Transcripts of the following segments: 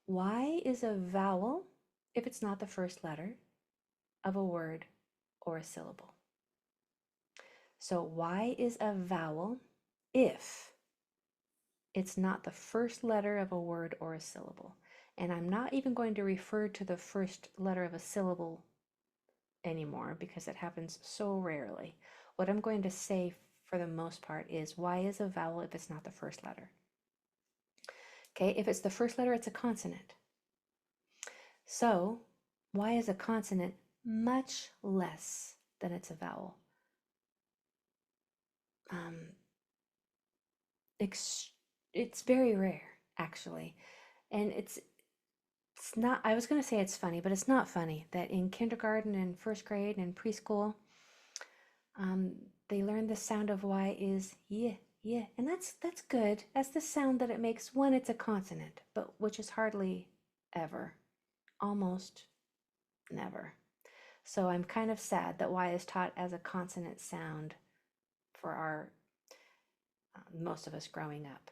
Y is a vowel if it's not the first letter of a word or a syllable. So Y is a vowel if it's not the first letter of a word or a syllable. And I'm not even going to refer to the first letter of a syllable anymore because it happens so rarely. What I'm going to say for the most part is Y is a vowel if it's not the first letter. Okay, if it's the first letter, it's a consonant. So Y is a consonant much less than it's a vowel. It's very rare, actually. And it's not, I was going to say it's funny, but it's not funny that in kindergarten and first grade and preschool, they learn the sound of Y is yeah, yeah. And that's good. That's the sound that it makes when it's a consonant, but which is hardly ever, almost never. So I'm kind of sad that Y is taught as a consonant sound for our most of us growing up.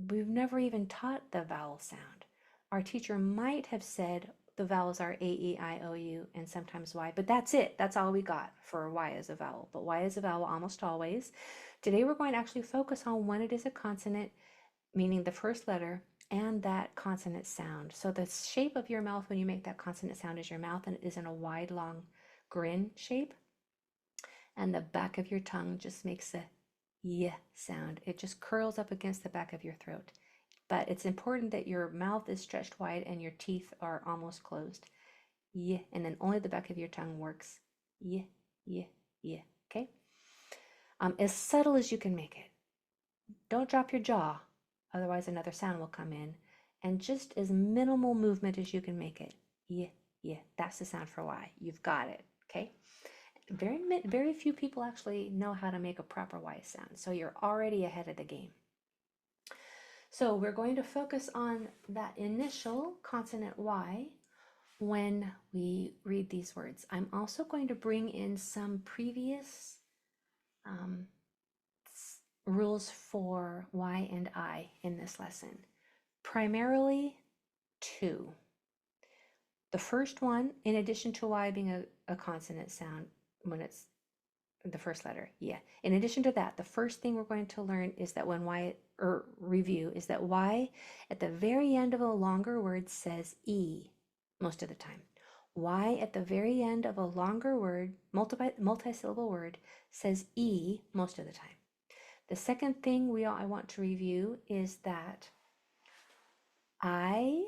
We've never even taught the vowel sound. Our teacher might have said the vowels are A, E, I, O, U, and sometimes Y, but that's it. That's all we got for Y as a vowel. But Y is a vowel almost always. Today we're going to actually focus on when it is a consonant, meaning the first letter, and that consonant sound. So the shape of your mouth when you make that consonant sound is your mouth and it is in a wide, long grin shape. And the back of your tongue just makes a yeah sound. It just curls up against the back of your throat. But it's important that your mouth is stretched wide and your teeth are almost closed. Yeah, and then only the back of your tongue works. Yeah, yeah, yeah. Okay? As subtle as you can make it. Don't drop your jaw, otherwise another sound will come in. And just as minimal movement as you can make it. Yeah, yeah. That's the sound for Y. You've got it. Okay? Very few people actually know how to make a proper Y sound, so you're already ahead of the game. So we're going to focus on that initial consonant Y when we read these words. I'm also going to bring in some previous rules for Y and I in this lesson. Primarily two. The first one, in addition to Y being a consonant sound when it's the first letter, yeah. In addition to that, the first thing we're going to learn is that when Y, or review, is that Y at the very end of a longer word says E most of the time. Y at the very end of a longer word, multi-syllable word, says E most of the time. The second thing I want to review is that I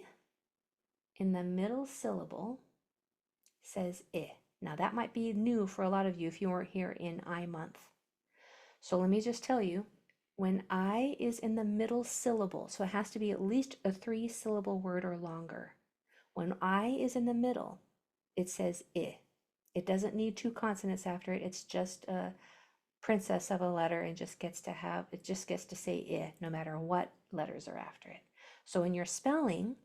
in the middle syllable says I. Now that might be new for a lot of you if you weren't here in I month. So let me just tell you, when I is in the middle syllable, so it has to be at least a 3-syllable word or longer. When I is in the middle, it says I. It doesn't need 2 consonants after it. It's just a princess of a letter and just gets to say I no matter what letters are after it. So in your spelling,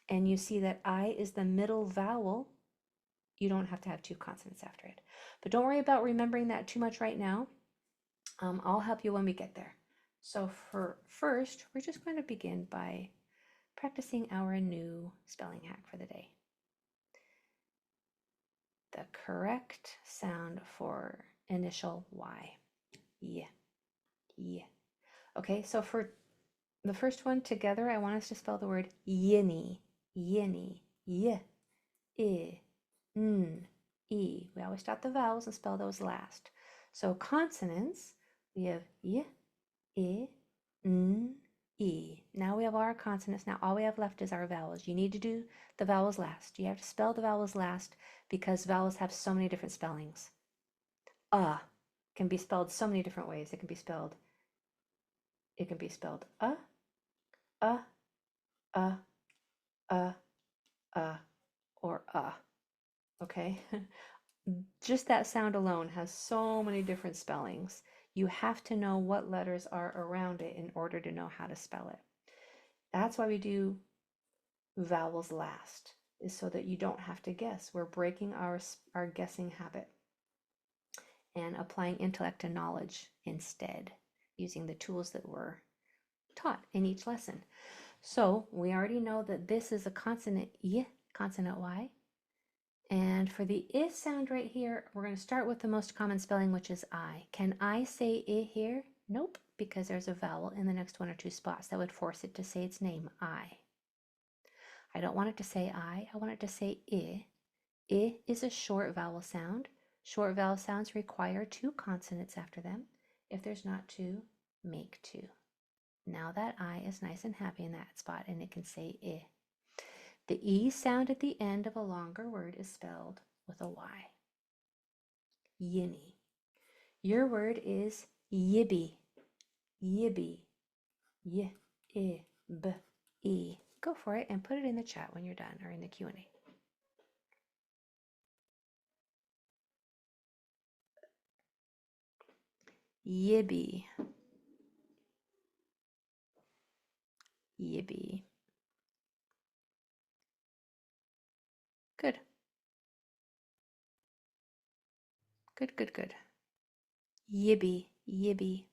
and you see that I is the middle vowel, you don't have to have 2 consonants after it. But don't worry about remembering that too much right now. I'll help you when we get there. So first, we're just going to begin by practicing our new spelling hack for the day. The correct sound for initial Y. Yeah, yeah. Okay, so for the first one together, I want us to spell the word yini, yini, y, I, n, e. We always stop the vowels and spell those last. So consonants, we have y, I, n, e. Now we have our consonants. Now all we have left is our vowels. You need to do the vowels last. You have to spell the vowels last because vowels have so many different spellings. Can be spelled so many different ways. It can be spelled uh, uh, or okay? Just that sound alone has so many different spellings. You have to know what letters are around it in order to know how to spell it. That's why we do vowels last, is so that you don't have to guess. We're breaking our guessing habit and applying intellect and knowledge instead, using the tools that were taught in each lesson. So we already know that this is a consonant Y, consonant Y. And for the I sound right here, we're going to start with the most common spelling, which is I. Can I say I here? Nope, because there's a vowel in the next one or two spots that would force it to say its name, I. I don't want it to say I want it to say I. I is a short vowel sound. Short vowel sounds require two consonants after them. If there's not two, make two. Now that I is nice and happy in that spot and it can say I. The E sound at the end of a longer word is spelled with a Y. Yini. Your word is yibby. Yibby. Y, I, b, E. Go for it and put it in the chat when you're done or in the Q&A. Yibby. Yibby. Good. Good, good, good. Yibby, yibby.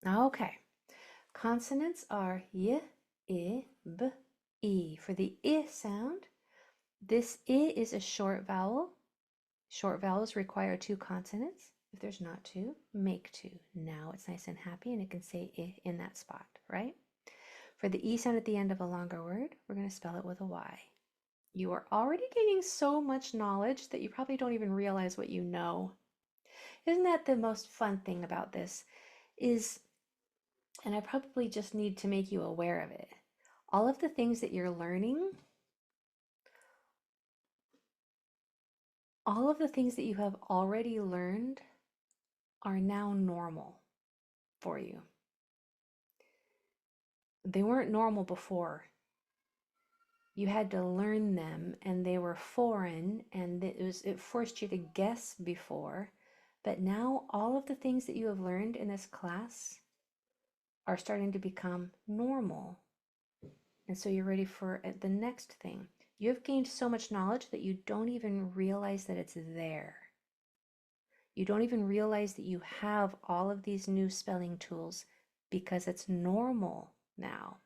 Okay. Consonants are y, I, b, E. For the I sound, this I is a short vowel. Short vowels require two consonants. If there's not two, make two. Now it's nice and happy and it can say I in that spot, right? For the E sound at the end of a longer word, we're going to spell it with a Y. You are already gaining so much knowledge that you probably don't even realize what you know. Isn't that the most fun thing about this? And I probably just need to make you aware of it. All of the things that you're learning, all of the things that you have already learned are now normal for you. They weren't normal before. You had to learn them and they were foreign and it forced you to guess before. But now all of the things that you have learned in this class are starting to become normal. And so you're ready for the next thing. You have gained so much knowledge that you don't even realize that it's there. You don't even realize that you have all of these new spelling tools because it's normal now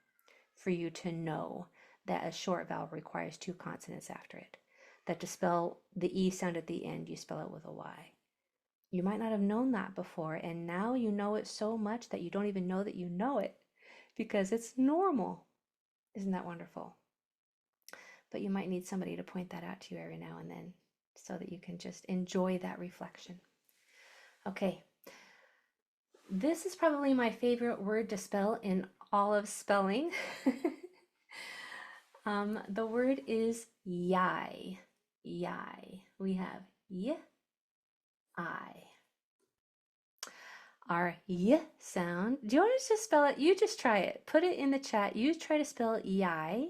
for you to know that a short vowel requires two consonants after it. That to spell the E sound at the end, you spell it with a Y. You might not have known that before, and now you know it so much that you don't even know that you know it because it's normal. Isn't that wonderful? But you might need somebody to point that out to you every now and then so that you can just enjoy that reflection. Okay, this is probably my favorite word to spell in all of spelling. The word is yai. Yai. We have y, I. Our y sound. Do you want to just spell it? You just try it. Put it in the chat. You try to spell yai.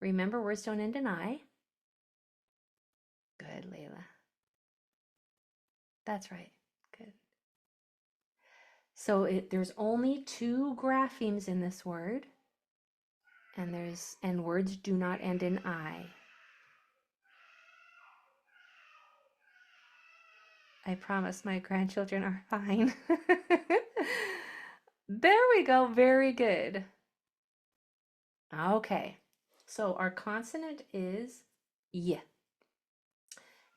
Remember, words don't end in I. Good, Layla. That's right. Good. So there's only two graphemes in this word, and words do not end in I. I promise my grandchildren are fine. There we go. Very good. Okay. So our consonant is y.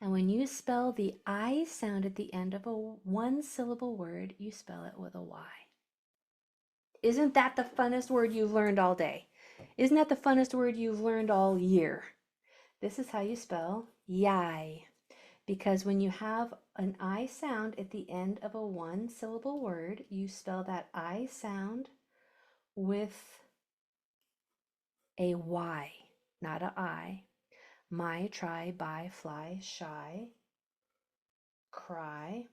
And when you spell the I sound at the end of a one-syllable word, you spell it with a Y. Isn't that the funnest word you've learned all day? Isn't that the funnest word you've learned all year? This is how you spell yai. Because when you have an I sound at the end of a one-syllable word, you spell that I sound with a Y, not a I. My, try, buy, fly, shy, cry.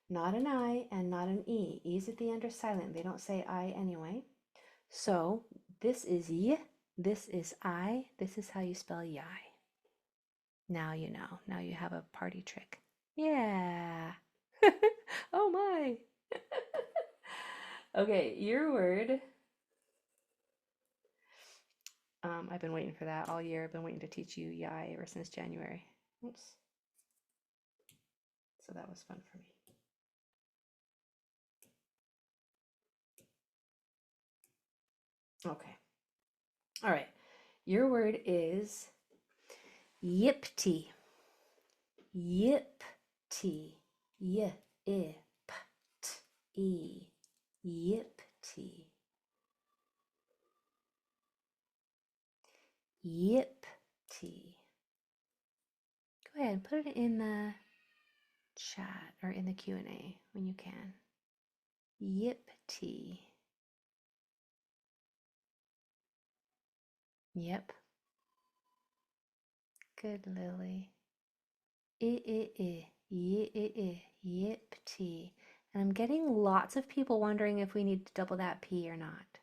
Not an I and not an E. E's at the end are silent. They don't say I anyway. So this is y, this is I. This is how you spell yai. Now you know. Now you have a party trick. Yeah. Oh my. Okay, your word. I've been waiting for that all year. I've been waiting to teach you yai ever since January. Oops. So that was fun for me. Okay. All right. Your word is yipty. Yipty. Y, I, p, t, e. Yipty. Yipty. Go ahead and put it in the chat or in the Q&A when you can. Yipty. Yep. Good, Lily. Yipty. And I'm getting lots of people wondering if we need to double that P or not.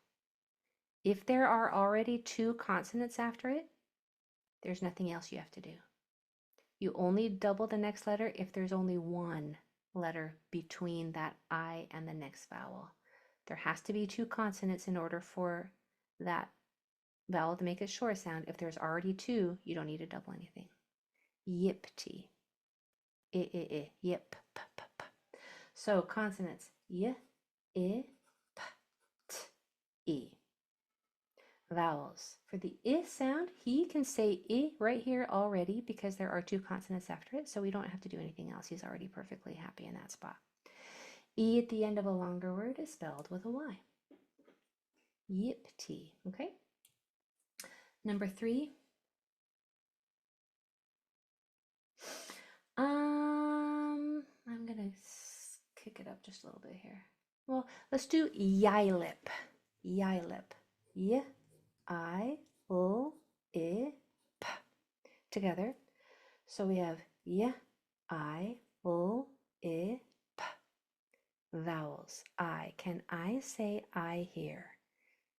If there are already 2 consonants after it, there's nothing else you have to do. You only double the next letter if there's only 1 letter between that I and the next vowel. There has to be 2 consonants in order for that vowel to make a short sound. If there's already 2, you don't need to double anything. Yipty. Yip. P, p, p. So consonants y, I, p, t, e. Vowels. For the I sound, he can say I right here already because there are 2 consonants after it, so we don't have to do anything else. He's already perfectly happy in that spot. E at the end of a longer word is spelled with a Y. Yipty, okay? Number 3. I'm gonna kick it up just a little bit here. Well, let's do yylip. Yylip. Y, I, L, I, P. Together. So we have y, I, L, I, P. Vowels. I. Can I say I here?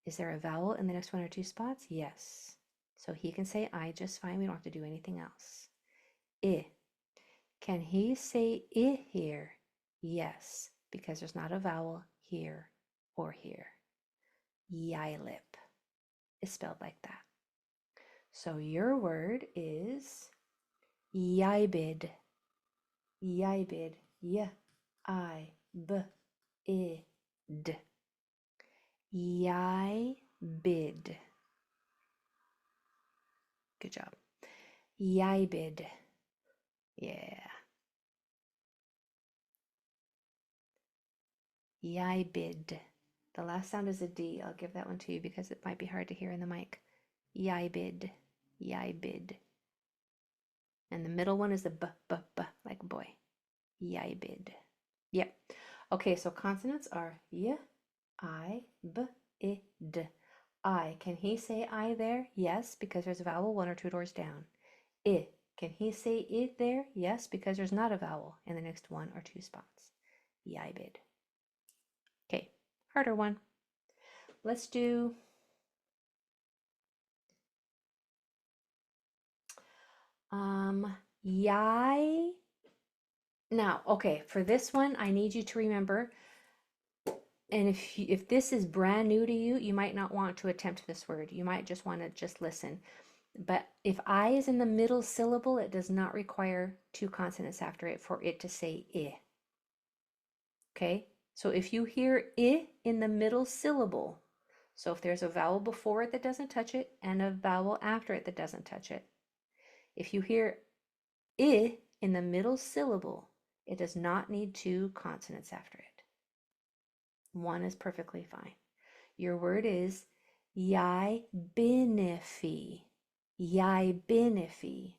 Is there a vowel in the next 1 or 2 spots? Yes. So he can say I just fine. We don't have to do anything else. I. Can he say I here? Yes, because there's not a vowel here or here. Yylip is spelled like that. So your word is yibid. Yibid. Y, I, B, I, D. Yibid. Good job. Yibid. Yeah. Yibid. The last sound is a D. I'll give that one to you because it might be hard to hear in the mic. Yibid. Yibid. And the middle one is the B, B, B, like boy. Yibid. Yep. Okay, so consonants are Y, I, B, I, D. I. Can he say I there? Yes, because there's a vowel 1 or 2 doors down. I. Can he say it there? Yes, because there's not a vowel in the next 1 or 2 spots. Yibid. Okay, harder one. Let's do yai. Now, okay, for this one, I need you to remember, and if this is brand new to you, you might not want to attempt this word. You might just want to just listen. But if I is in the middle syllable, it does not require 2 consonants after it for it to say I. Okay, so if you hear I in the middle syllable, so if there's a vowel before it that doesn't touch it and a vowel after it that doesn't touch it, if you hear I in the middle syllable, it does not need 2 consonants after it. 1 is perfectly fine. Your word is yibinifi. Yibinifi.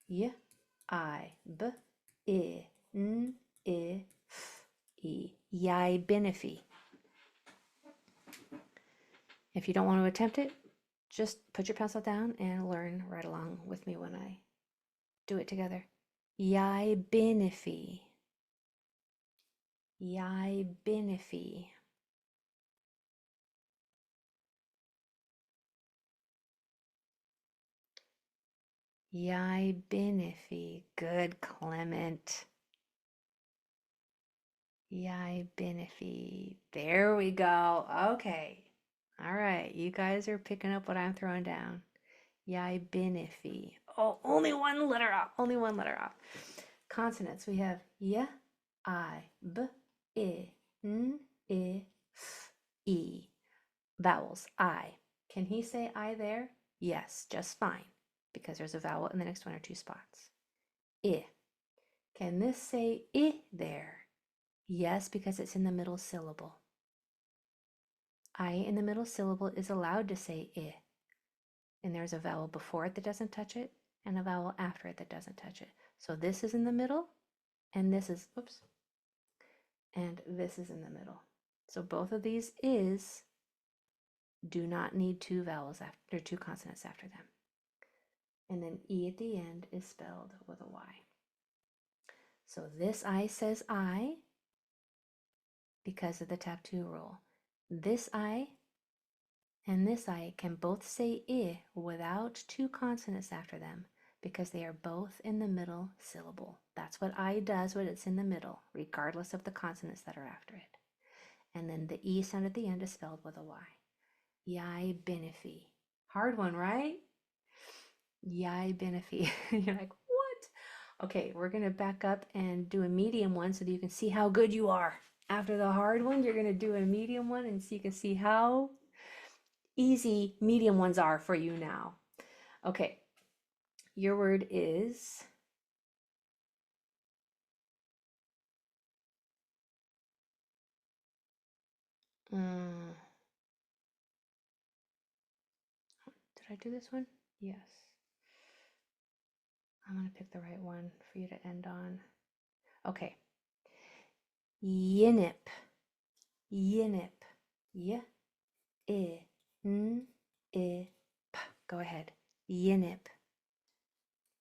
Y, I, B, I, N, I, F, E. Yibinifi. If you don't want to attempt it, just put your pencil down and learn right along with me when I do it together. Yibinifi. Yibinifi. Yibinifi. Good, Clement. Yibinifi. There we go. Okay. All right. You guys are picking up what I'm throwing down. Yibinifi. Oh, only 1 letter off. Only 1 letter off. Consonants. We have Y, I, B, I, N, I, F, E. Vowels, I. Can he say I there? Yes, just fine, because there's a vowel in the next one or two spots. I. Can this say I there? Yes, because it's in the middle syllable. I in the middle syllable is allowed to say I. And there's a vowel before it that doesn't touch it, and a vowel after it that doesn't touch it. So this is in the middle, and this is, oops, and this is in the middle. So both of these is do not need two vowels after, or two consonants after them. And then E at the end is spelled with a Y. So this I says I because of the tap 2 rule. This I and this I can both say I without two consonants after them because they are both in the middle syllable. That's what I does when it's in the middle, regardless of the consonants that are after it. And then the E sound at the end is spelled with a Y. Yai benefi. Hard one, right? Yai benefi. You're like, what? Okay, we're going to back up and do a medium one so that you can see how good you are. After the hard one, you're going to do a medium one and so you can see how easy medium ones are for you now. Okay, your word is did I do this one? Yes. I'm going to pick the right one for you to end on. Okay. Yinip. Yinip. Y, I, N, I, P. Go ahead. Yinip.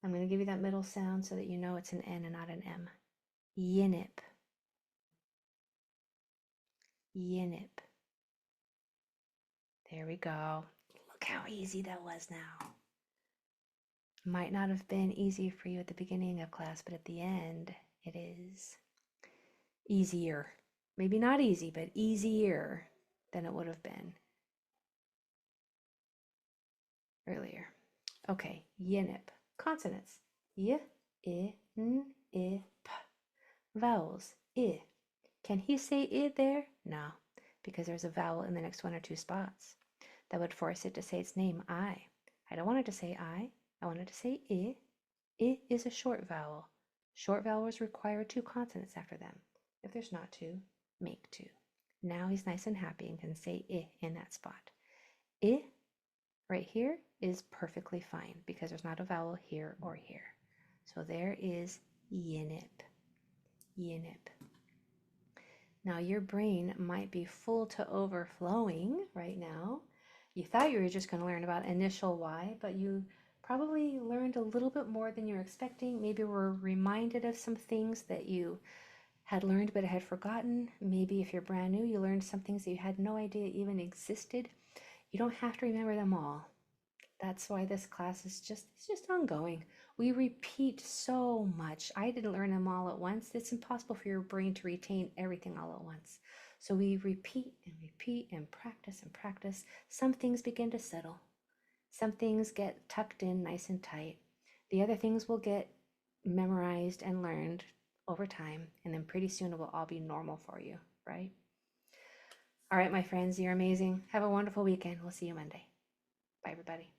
I'm going to give you that middle sound so that you know it's an N and not an M. Yinip. Yinip. There we go. Look how easy that was now. Might not have been easy for you at the beginning of class, but at the end, it is easier. Maybe not easy, but easier than it would have been earlier. Okay, yinip. Consonants. Y, I, N, I, P. Vowels. I. Can he say I there? No, because there's a vowel in the next one or two spots. That would force it to say its name, I. I don't want it to say I want it to say I. I is a short vowel. Short vowels require two consonants after them. If there's not two, make two. Now he's nice and happy and can say I in that spot. I right here is perfectly fine because there's not a vowel here or here. So there is yinip. Yinip. Now your brain might be full to overflowing right now. You thought you were just going to learn about initial Y, but you probably learned a little bit more than you're expecting. Maybe were reminded of some things that you had learned but had forgotten. Maybe if you're brand new, you learned some things that you had no idea even existed. You don't have to remember them all. That's why this class is just ongoing. We repeat so much. I didn't learn them all at once. It's impossible for your brain to retain everything all at once. So we repeat and repeat and practice and practice. Some things begin to settle. Some things get tucked in nice and tight. The other things will get memorized and learned over time, and then pretty soon it will all be normal for you, right? All right, my friends, you're amazing. Have a wonderful weekend. We'll see you Monday. Bye, everybody.